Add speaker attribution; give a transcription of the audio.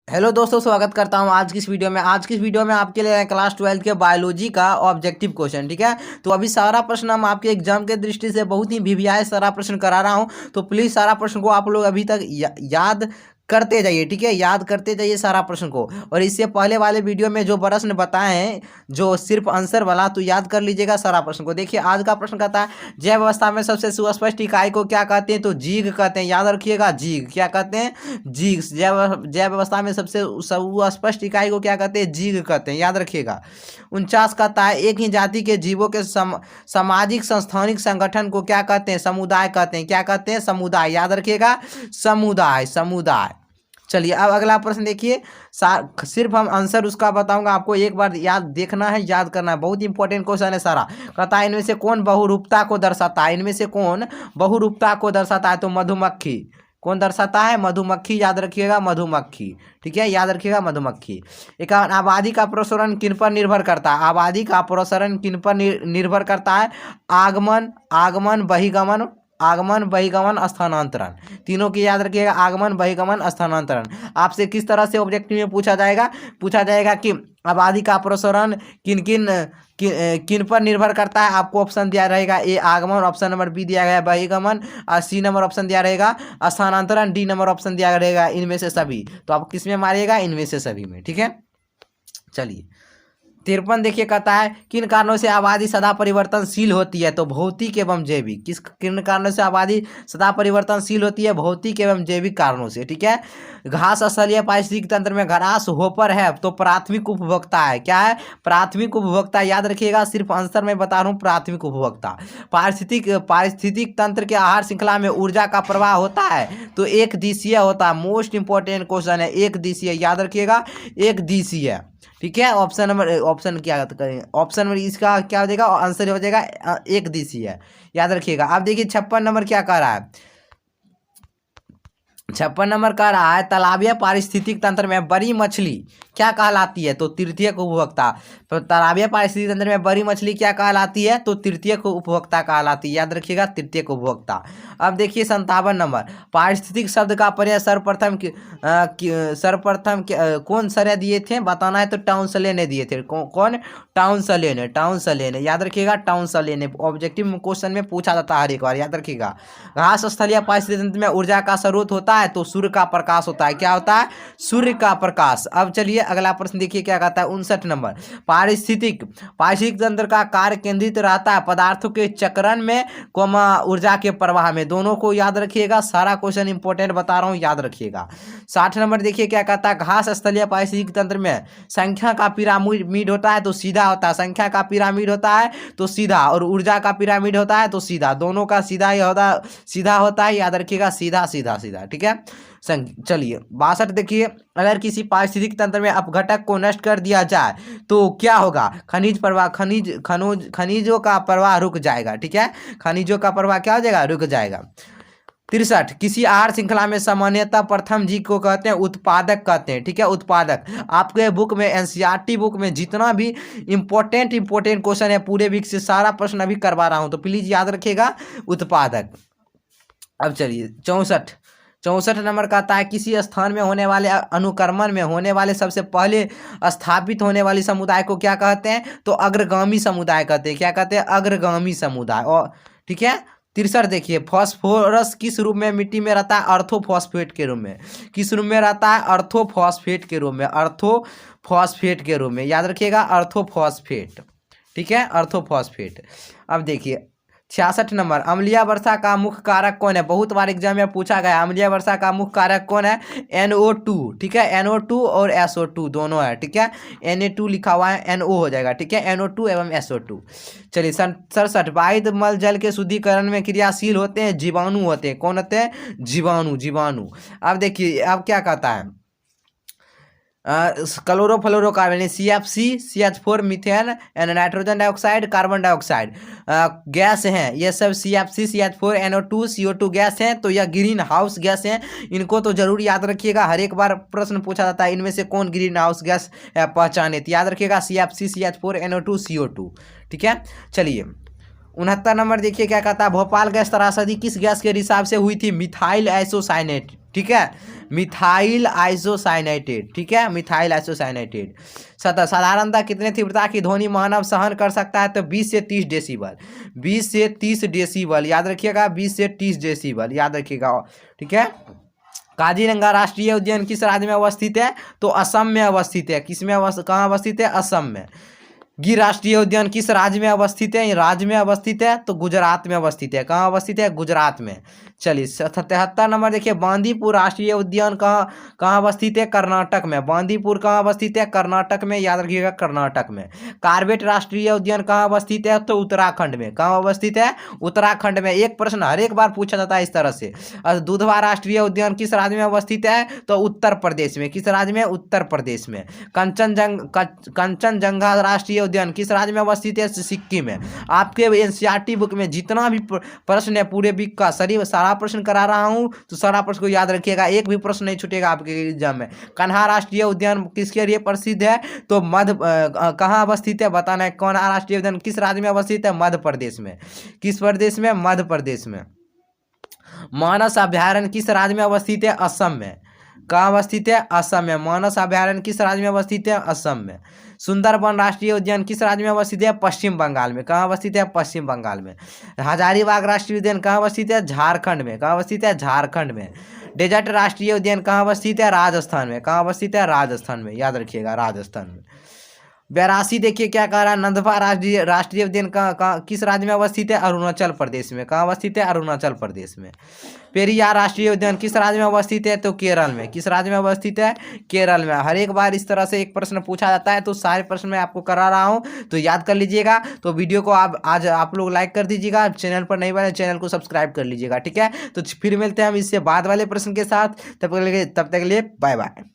Speaker 1: Hello दोस्तों, स्वागत करता हूं आज की इस वीडियो में आपके लिए क्लास 12 के बायोलॉजी का ऑब्जेक्टिव क्वेश्चन। ठीक है, तो अभी सारा प्रश्न हम आपके एग्जाम के दृष्टि से बहुत ही वीवीआई सारा प्रश्न करा रहा हूं, तो प्लीज़ सारा प्रश्न को आप लोग अभी तक याद करते जाइए। ठीक है, याद करते जाइए सारा प्रश्न को। और इससे पहले वाले वीडियो में जो प्रश्न बताए हैं, जो सिर्फ आंसर वाला, तो याद कर लीजिएगा सारा प्रश्न को। देखिए, आज का प्रश्न कहता है जैव अवस्था में सबसे सुस्पष्ट इकाई को क्या कहते हैं, तो जीग कहते हैं। याद रखिएगा, जीग क्या कहते हैं, जीग। जैव अवस्था में सबसे सुस्पष्ट इकाई को क्या कहते हैं, जीग कहते हैं। याद रखिएगा। 49 कहता है एक ही जाति के जीवों के सामाजिक संस्थानिक संगठन को क्या कहते हैं, समुदाय कहते हैं। क्या कहते हैं, समुदाय। याद रखिएगा, समुदाय, समुदाय। चलिए, अब अगला प्रश्न देखिए। सिर्फ हम आंसर उसका बताऊंगा, आपको एक बार याद देखना है, याद करना है। बहुत इंपॉर्टेंट क्वेश्चन है सारा। कहता है इनमें से कौन बहुरूपता को दर्शाता है, इनमें से कौन बहुरूपता को दर्शाता है, तो मधुमक्खी। कौन दर्शाता है, मधुमक्खी। याद रखिएगा, मधुमक्खी। ठीक है, याद रखिएगा, मधुमक्खी। 51 आबादी का प्रसरण किन पर निर्भर करता है, आबादी का प्रसरण किन पर निर्भर करता है, आगमन, आगमन बहिगमन, आगमन बहिगमन स्थानांतरण। तीनों की याद रखिएगा, आगमन बहिगमन स्थानांतरण। आपसे किस तरह से ऑब्जेक्टिव में पूछा जाएगा कि आबादी का प्रसरण किन किन किन पर निर्भर करता है। आपको ऑप्शन दिया रहेगा, ए आगमन, ऑप्शन नंबर बी दिया गया है बहिगमन, और सी नंबर ऑप्शन दिया रहेगा स्थानांतरण, डी नंबर ऑप्शन दिया रहेगा इनमें से सभी। तो आप किस में मारिएगा, इनमें से सभी में। ठीक है, चलिए। 53 देखिए, कहता है किन कारणों से आबादी सदा परिवर्तनशील होती है, तो भौतिक एवं जैविक। किन कारणों से आबादी सदा परिवर्तनशील होती है, भौतिक एवं जैविक कारणों से। ठीक है, घास स्थलीय पारिस्थितिक तंत्र में घास होपर है, तो प्राथमिक उपभोक्ता है। क्या है, प्राथमिक उपभोक्ता। याद रखिएगा, सिर्फ आंसर में बता रहा हूँ, प्राथमिक उपभोक्ता। पारिस्थितिक तंत्र के आहार श्रृंखला में ऊर्जा का प्रवाह होता है, तो एक दिशीय होता है। मोस्ट इंपॉर्टेंट क्वेश्चन है, एक दिशीय। याद रखिएगा, एक दिशीय। ठीक है, ऑप्शन क्या करें, ऑप्शन नंबर इसका क्या हो जाएगा, आंसर हो जाएगा एक दिशीय। याद रखिएगा। अब देखिए 56 नंबर क्या कह रहा है, 56 नंबर कह रहा है तालाबीय पारिस्थितिक तंत्र में बड़ी मछली क्या कहलाती है, तो तृतीयक उपभोक्ता। तो तालाबीय पारिस्थितिक तंत्र में बड़ी मछली क्या कहलाती है, तो तृतीयक उपभोक्ता कहलाती है। याद रखिएगा, तृतीयक उपभोक्ता। अब देखिए 57 नंबर, पारिस्थितिक शब्द का प्रयोग सर्वप्रथम कौन सर दिए थे, बताना है, तो टाउनसले ने दिए थे। कौन, टाउनसले ने, टाउनसले ने। याद रखिएगा, टाउनसले ने। ऑब्जेक्टिव क्वेश्चन में पूछा जाता है हर एक बार, याद रखिएगा। घास स्थलीय पारिस्थितिक तंत्र में ऊर्जा का स्रोत होता है, तो सूर्य का प्रकाश होता है। क्या होता है, सूर्य का प्रकाश। अब चलिए अगला प्रश्न देखिए क्या कहता है, 59 नंबर, पारिस्थितिक तंत्र का कार्य केंद्रित रहता है पदार्थों के चक्रण में, ऊर्जा के प्रवाह में। दोनों को याद रखिएगा, सारा क्वेश्चन इंपॉर्टेंट बता रहा हूं, याद रखिएगा। 60 नंबर देखिए क्या कहता है, घास स्थलीय पारिस्थितिक तंत्र में संख्या का पिरामिड होता है, तो सीधा होता है। संख्या का पिरामिड होता है तो सीधा, और ऊर्जा का पिरामिड होता है तो सीधा। दोनों का सीधा ही होता, सीधा होता है। याद रखिएगा, सीधा सीधा सीधा। ठीक है, चलिए 62 देखिए, अगर किसी पारिस्थितिक तंत्र में अपघटक को नष्ट कर दिया जाए तो क्या होगा, खनिजों का प्रवाह रुक जाएगा। ठीक है, खनिजों का प्रवाह क्या हो जाएगा, रुक जाएगा। 63, किसी आहार श्रृंखला में सामान्यतः प्रथम जीव को कहते हैं उत्पादक कहते हैं। ठीक है, उत्पादक। आपके बुक में, एनसीईआरटी बुक में जितना भी इंपॉर्टेंट क्वेश्चन है पूरे वीक से सारा प्रश्न अभी करवा रहा हूं, तो प्लीज याद रखिएगा, उत्पादक। अब चलिए 64 नंबर कहता है किसी स्थान में होने वाले अनुक्रमण में होने वाले सबसे पहले स्थापित होने वाली समुदाय को क्या कहते हैं, तो अग्रगामी समुदाय कहते हैं। क्या कहते हैं, अग्रगामी समुदाय। और ठीक है, 63 देखिए, फॉस्फोरस किस रूप में मिट्टी में रहता है, अर्थोफॉस्फेट के रूप में। किस रूप में रहता है, अर्थोफॉस्फेट के रूप में, अर्थोफॉस्फेट के रूप में। याद रखिएगा, अर्थोफॉस्फेट। ठीक है, अर्थोफॉस्फेट। अब देखिए 66 नंबर, अम्लीय वर्षा का मुख्य कारक कौन है, बहुत बार एग्जाम में पूछा गया, अम्लीय वर्षा का मुख्य कारक कौन है, NO2। ठीक है, NO2 और SO2 दोनों है। ठीक है, Na2 लिखा हुआ है, NO हो जाएगा। ठीक है, NO2 एवं SO2। चलिए 67, वायु मल जल के शुद्धिकरण में क्रियाशील होते हैं जीवाणु होते हैं। कौन होते हैं, जीवाणु। अब देखिए, अब क्या कहता है, chlorofluorocarbon, CFC, CH4, methane, nitrogen dioxide, carbon dioxide gas हैं। ये सब CFC, CH4, NO2, CO2 gas हैं, तो यह ग्रीन हाउस गैस हैं। इनको तो जरूर याद रखिएगा, हर एक बार प्रश्न पूछा जाता है इनमें से कौन ग्रीन हाउस गैस पहचाने, तो याद रखिएगा CFC, CH4, NO2, CO2। ठीक है, चलिए 69 नंबर देखिए क्या कहता है, भोपाल गैस त्रासदी किस गैस के रिसाव से हुई थी? मिथाइल आइसोसाइनेट, ठीक है, मिथाइल आइसोसाइनेटेड, ठीक है, मिथाइल आइसोसाइनेटेड। साधारणतः कितने तीव्रता की ध्वनि मानव सहन कर सकता है? तो 20 से 30 डेसिबल, 20 से 30 डेसिबल, याद रखिएगा, 20 से 30 डेसिबल, याद रखिएगा, ठीक है। काजीरंगा राष्ट्रीय उद्यान किस राज्य में अवस्थित है? तो असम में अवस्थित है। किस में कहाँ अवस्थित है? असम में। गिर राष्ट्रीय उद्यान किस राज्य में अवस्थित है? राज्य में अवस्थित है तो गुजरात में अवस्थित है। कहाँ अवस्थित है? गुजरात में। चलिए 73 नंबर देखिए, बांदीपुर राष्ट्रीय उद्यान कहाँ अवस्थित है? कर्नाटक में। बांदीपुर कहाँ अवस्थित है? कर्नाटक में, याद रखिएगा, कर्नाटक में। कार्बेट राष्ट्रीय उद्यान कहाँ अवस्थित है? तो उत्तराखंड में। कहाँ अवस्थित है? उत्तराखंड में। एक प्रश्न हर एक बार पूछा जाता है इस तरह से। दुधवा राष्ट्रीय उद्यान किस राज्य में अवस्थित है? तो उत्तर प्रदेश में। किस राज्य में? उत्तर प्रदेश में। कंचनजंगा राष्ट्रीय उद्यान किस राज्य में अवस्थित है? सिक्किम में। आपके एनसीईआरटी बुक में जितना भी प्रश्न है पूरे वीक का सारा प्रश्न करा रहा हूं, तो सारा प्रश्न को याद रखिएगा, एक भी प्रश्न नहीं छूटेगा आपके एग्जाम में। कन्हा राष्ट्रीय उद्यान किसके लिए प्रसिद्ध है? तो कहाँ अवस्थित है? बताना है। कन्हा राष्ट्रीय उद्यान किस राज्य में अवस्थित है? मध्य प्रदेश में। किस प्रदेश में? मध्य प्रदेश में। मानस अभ्यारण्य किस राज्य में अवस्थित है? असम में। कहाँ अवस्थित है? असम में। मानस अभ्यारण्य किस राज्य में अवस्थित है? असम में। सुंदरबन राष्ट्रीय उद्यान किस राज्य में अवस्थित है? पश्चिम बंगाल में। कहाँ अवस्थित है? पश्चिम बंगाल में। हजारीबाग राष्ट्रीय उद्यान कहाँ अवस्थित है? झारखंड में। कहाँ अवस्थित है? झारखंड में। डेजर्ट राष्ट्रीय उद्यान कहाँ अवस्थित है? राजस्थान में। कहाँ अवस्थित है? राजस्थान में, याद रखिएगा, राजस्थान में। 82 देखिए क्या कह रहा है, नंदवा राष्ट्रीय उद्यान किस राज्य में अवस्थित है? अरुणाचल प्रदेश में। कहाँ अवस्थित है? अरुणाचल प्रदेश में। पेरियार राष्ट्रीय उद्यान किस राज्य में अवस्थित है? तो केरल में। किस राज्य में अवस्थित है? केरल में। हर एक बार इस तरह से एक प्रश्न पूछा जाता है, तो सारे प्रश्न मैं आपको करा रहा हूँ, तो याद कर लीजिएगा। तो वीडियो को आज आप लोग लाइक कर दीजिएगा, चैनल पर नहीं बने चैनल को सब्सक्राइब कर लीजिएगा, ठीक है। तो फिर मिलते हैं हम इससे बाद वाले प्रश्न के साथ, तब तक के लिए बाय बाय।